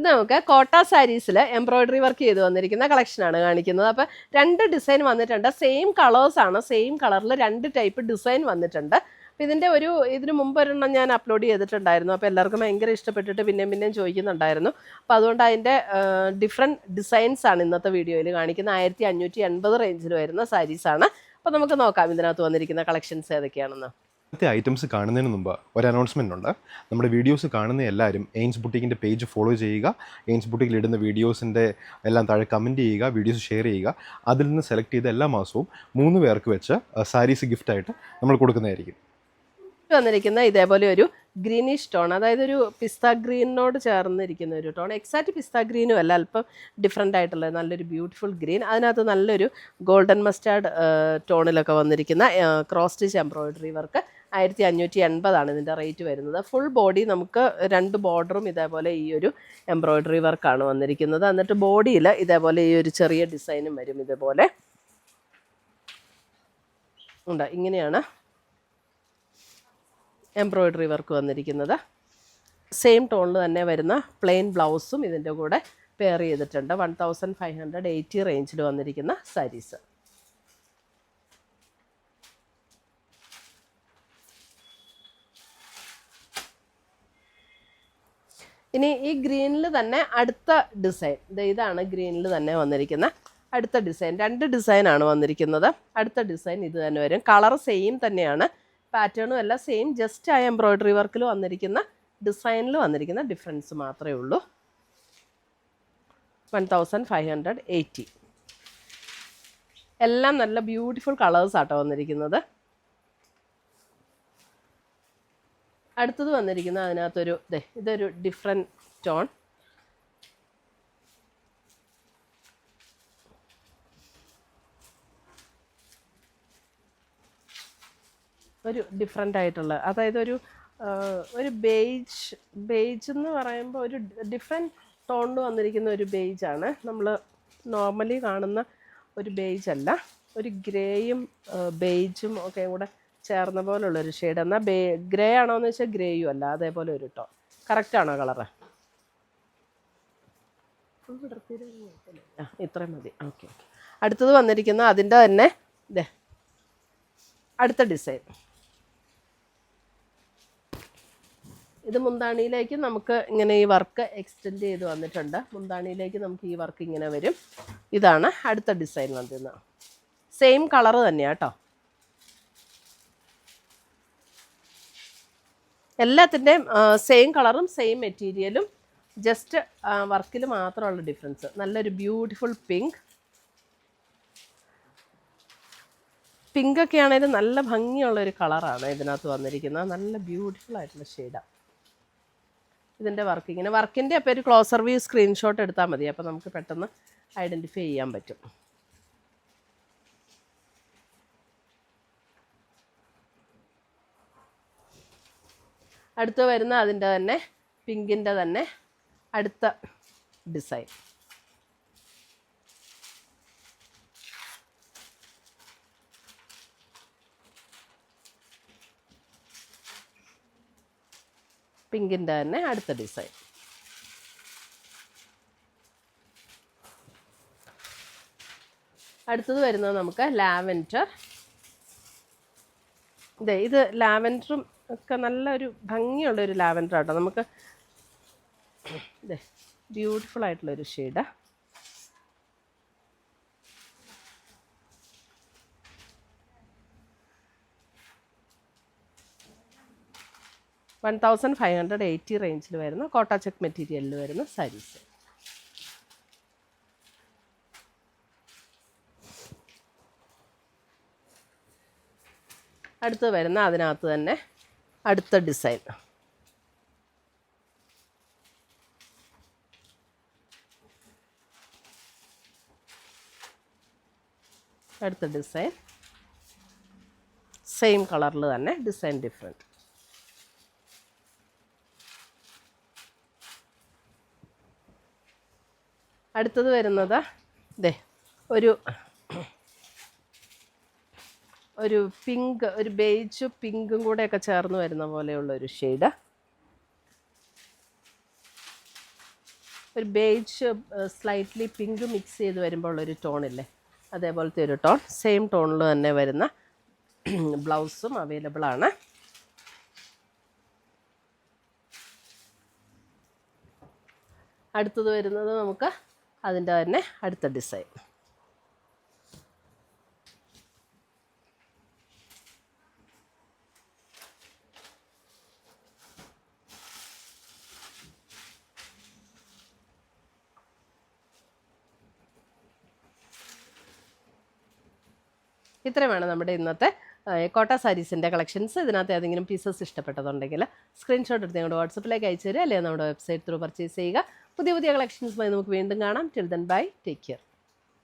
നമുക്ക് കോട്ട സാരീസിൽ embroidery work ചെയ്ത് വന്നിരിക്കുന്ന കളക്ഷനാണ് കാണിക്കുന്നത്. അപ്പോൾ 2 ഡിസൈൻ വന്നിട്ടുണ്ട്. സെയിം കളേഴ്സാണ്, സെയിം കളറിൽ 2 ടൈപ്പ് ഡിസൈൻ വന്നിട്ടുണ്ട്. അപ്പോൾ ഇതിന് മുമ്പ് ഒരെണ്ണം ഞാൻ അപ്ലോഡ് ചെയ്തിട്ടുണ്ടായിരുന്നു. അപ്പോൾ എല്ലാവർക്കും ഭയങ്കര ഇഷ്ടപ്പെട്ടിട്ട് പിന്നെയും ചോദിക്കുന്നുണ്ടായിരുന്നു. അപ്പോൾ അതുകൊണ്ട് അതിൻ്റെ ഡിഫറെൻറ്റ് ഡിസൈൻസ് ആണ് ഇന്നത്തെ വീഡിയോയിൽ കാണിക്കുന്നത്. 1580 റേഞ്ചിൽ വരുന്ന സാരീസാണ്. അപ്പോൾ നമുക്ക് നോക്കാം ഇതിനകത്ത് വന്നിരിക്കുന്ന കളക്ഷൻസ് ഏതൊക്കെയാണെന്ന്. ഐറ്റംസ് കാണുന്നതിന് മുമ്പ് ഒരു അനൗൺസ്മെൻ്റ് ഉണ്ട്. നമ്മുടെ വീഡിയോസ് കാണുന്ന എല്ലാവരും എയിൻസ് ബുട്ടീക്കിൻ്റെ പേജ് ഫോളോ ചെയ്യുക. എയിൻസ് ബുട്ടീക്കിൽ ഇടുന്ന വീഡിയോസിൻ്റെ എല്ലാം താഴെ കമൻറ്റ് ചെയ്യുക, വീഡിയോസ് ഷെയർ ചെയ്യുക. അതിൽ നിന്ന് സെലക്ട് ചെയ്ത എല്ലാ മാസവും 3 പേർക്ക് വെച്ച് സാരീസ് ഗിഫ്റ്റായിട്ട് നമ്മൾ കൊടുക്കുന്നതായിരിക്കും. വന്നിരിക്കുന്ന ഇതേപോലെ ഒരു ഗ്രീനിഷ് ടോൺ, അതായത് ഒരു പിസ്ത ഗ്രീനോട് ചേർന്നിരിക്കുന്ന ഒരു ടോൺ. എക്സാക്റ്റ് പിസ്ത ഗ്രീനും അല്ല, അല്പം ഡിഫറെൻ്റ് ആയിട്ടുള്ള നല്ലൊരു ബ്യൂട്ടിഫുൾ ഗ്രീൻ. അതിനകത്ത് നല്ലൊരു ഗോൾഡൻ മസ്റ്റാർഡ് ടോണിലൊക്കെ വന്നിരിക്കുന്ന ക്രോസ് സ്റ്റിച്ച് എംബ്രോയിഡറി വർക്ക്. 1580 ഇതിൻ്റെ റേറ്റ് വരുന്നത്. ഫുൾ ബോഡി നമുക്ക് 2 ബോർഡറും ഇതേപോലെ ഈ ഒരു എംബ്രോയിഡറി വർക്കാണ് വന്നിരിക്കുന്നത്. എന്നിട്ട് ബോഡിയിൽ ഇതേപോലെ ഈ ഒരു ചെറിയ ഡിസൈനും വരും. ഇതേപോലെ ഉണ്ട്. ഇങ്ങനെയാണ് എംബ്രോയിഡറി വർക്ക് വന്നിരിക്കുന്നത്. സെയിം ടോണിൽ തന്നെ വരുന്ന പ്ലെയിൻ ബ്ലൗസും ഇതിൻ്റെ കൂടെ പെയർ ചെയ്തിട്ടുണ്ട്. 1580 റേഞ്ചിൽ വന്നിരിക്കുന്ന സാരീസ്. ഇനി ഈ ഗ്രീനിൽ തന്നെ അടുത്ത ഡിസൈൻ, ഇതാണ് ഗ്രീനിൽ തന്നെ വന്നിരിക്കുന്ന അടുത്ത ഡിസൈൻ. 2 ഡിസൈനാണ് വന്നിരിക്കുന്നത്. അടുത്ത ഡിസൈൻ ഇത് തന്നെ വരും. കളർ സെയിം തന്നെയാണ്, പാറ്റേണും എല്ലാം സെയിം. ജസ്റ്റ് ആ എംബ്രോയിഡറി വർക്കിൽ വന്നിരിക്കുന്ന ഡിസൈനിൽ വന്നിരിക്കുന്ന ഡിഫറൻസ് മാത്രമേ ഉള്ളൂ. 1580. എല്ലാം നല്ല ബ്യൂട്ടിഫുൾ കളേഴ്സ് ആട്ടോ വന്നിരിക്കുന്നത്. അടുത്തത് വന്നിരിക്കുന്ന അതിനകത്തൊരു ഇതൊരു ഡിഫറെൻറ്റ് ടോൺ. ഒരു ഡിഫറെൻ്റ് ആയിട്ടുള്ള, അതായത് ഒരു ബേജ് എന്ന് പറയുമ്പോൾ ഒരു ഡിഫറെൻറ്റ് ടോണിൽ വന്നിരിക്കുന്ന ഒരു ബേജാണ്. നമ്മൾ നോർമലി കാണുന്ന ഒരു ബേജ് അല്ല, ഒരു ഗ്രേയും ബേജും ഒക്കെ കൂടെ ചേർന്ന പോലുള്ളൊരു ഷെയ്ഡ്. എന്നാൽ ഗ്രേ ആണോ എന്ന് വെച്ചാൽ ഗ്രേയും അല്ല, അതേപോലെ ഒരു ടോൺ. കറക്റ്റാണോ കളറ്? ഇത്രയും മതി. ഓക്കെ. അടുത്തത് വന്നിരിക്കുന്ന അതിൻ്റെ തന്നെ അടുത്ത ഡിസൈൻ. ഇത് മുന്താണിയിലേക്ക് നമുക്ക് ഇങ്ങനെ ഈ വർക്ക് എക്സ്റ്റെൻഡ് ചെയ്ത് വന്നിട്ടുണ്ട്. മുന്താണിയിലേക്ക് നമുക്ക് ഈ വർക്ക് ഇങ്ങനെ വരും. ഇതാണ് അടുത്ത ഡിസൈൻ വന്നിരുന്നത്. സെയിം കളറ് തന്നെയാണ് കേട്ടോ. എല്ലാത്തിൻ്റെയും സെയിം കളറും സെയിം മെറ്റീരിയലും, ജസ്റ്റ് വർക്കിൽ മാത്രമുള്ള ഡിഫറൻസ്. നല്ലൊരു ബ്യൂട്ടിഫുൾ പിങ്കൊക്കെ ആണെങ്കിലും നല്ല ഭംഗിയുള്ളൊരു കളറാണ് ഇതിനകത്ത് വന്നിരിക്കുന്നത്. നല്ല ബ്യൂട്ടിഫുൾ ആയിട്ടുള്ള ഷെയ്ഡാണ് ഇതിൻ്റെ വർക്ക്. ഇങ്ങനെ വർക്കിൻ്റെ അപ്പോൾ ഒരു ക്ലോസർ വ്യൂ സ്ക്രീൻഷോട്ട് എടുത്താൽ മതി, അപ്പോൾ നമുക്ക് പെട്ടെന്ന് ഐഡൻറ്റിഫൈ ചെയ്യാൻ പറ്റും. അടുത്ത് വരുന്ന അതിൻ്റെ തന്നെ പിങ്കിൻ്റെ തന്നെ അടുത്ത ഡിസൈൻ. പിങ്കിൻ്റെ തന്നെ അടുത്ത ഡിസൈൻ. അടുത്തത് വരുന്നത് നമുക്ക് ലാവൻഡർ. ഇത് ലാവൻഡറും ഒക്കെ നല്ലൊരു ഭംഗിയുള്ളൊരു ലാവൻഡർ ആട്ടോ. നമുക്ക് ബ്യൂട്ടിഫുൾ ആയിട്ടുള്ളൊരു ഷെയ്ഡ്. $1580 റേഞ്ചിൽ വരുന്ന കോട്ട ചെക്ക് മെറ്റീരിയലിൽ വരുന്ന സാരീസ്. അടുത്ത് വരുന്ന അതിനകത്ത് തന്നെ അടുത്ത ഡിസൈൻ. അടുത്ത ഡിസൈൻ സെയിം കളറിൽ തന്നെ, ഡിസൈൻ ഡിഫറെൻറ്റ്. അടുത്തത് വരുന്നത് ഒരു പിങ്ക്, ഒരു ബേജ് പിങ്കും കൂടെയൊക്കെ ചേർന്ന് വരുന്ന പോലെയുള്ള ഒരു ഷെയ്ഡ്. ഒരു ബേജ് സ്ലൈറ്റ്ലി പിങ്ക് മിക്സ് ചെയ്ത് വരുമ്പോൾ ഉള്ളൊരു ടോണില്ലേ, അതേപോലത്തെ ഒരു ടോൺ. സെയിം ടോണിൽ തന്നെ വരുന്ന ബ്ലൗസും അവൈലബിൾ ആണ്. അടുത്തത് വരുന്നത് നമുക്ക് അതിൻ്റെ തന്നെ അടുത്ത ഡിസൈൻ. ഇത്രയുമാണ് നമ്മുടെ ഇന്നത്തെ കോട്ട സാരീസിൻ്റെ കളക്ഷൻസ്. ഇതിനകത്ത് ഏതെങ്കിലും പീസസ് ഇഷ്ടപ്പെട്ടതുണ്ടെങ്കിൽ സ്ക്രീൻഷോട്ട് എടുത്ത് ഞങ്ങളുടെ വാട്സപ്പിലേക്ക് അയച്ചു തരിക, അല്ലെങ്കിൽ നമ്മുടെ വെബ്സൈറ്റ് ത്രൂ പർച്ചേസ് ചെയ്യുക. പുതിയ പുതിയ കളക്ഷൻസുമായി നമുക്ക് വീണ്ടും കാണാം. Till then bye, take care.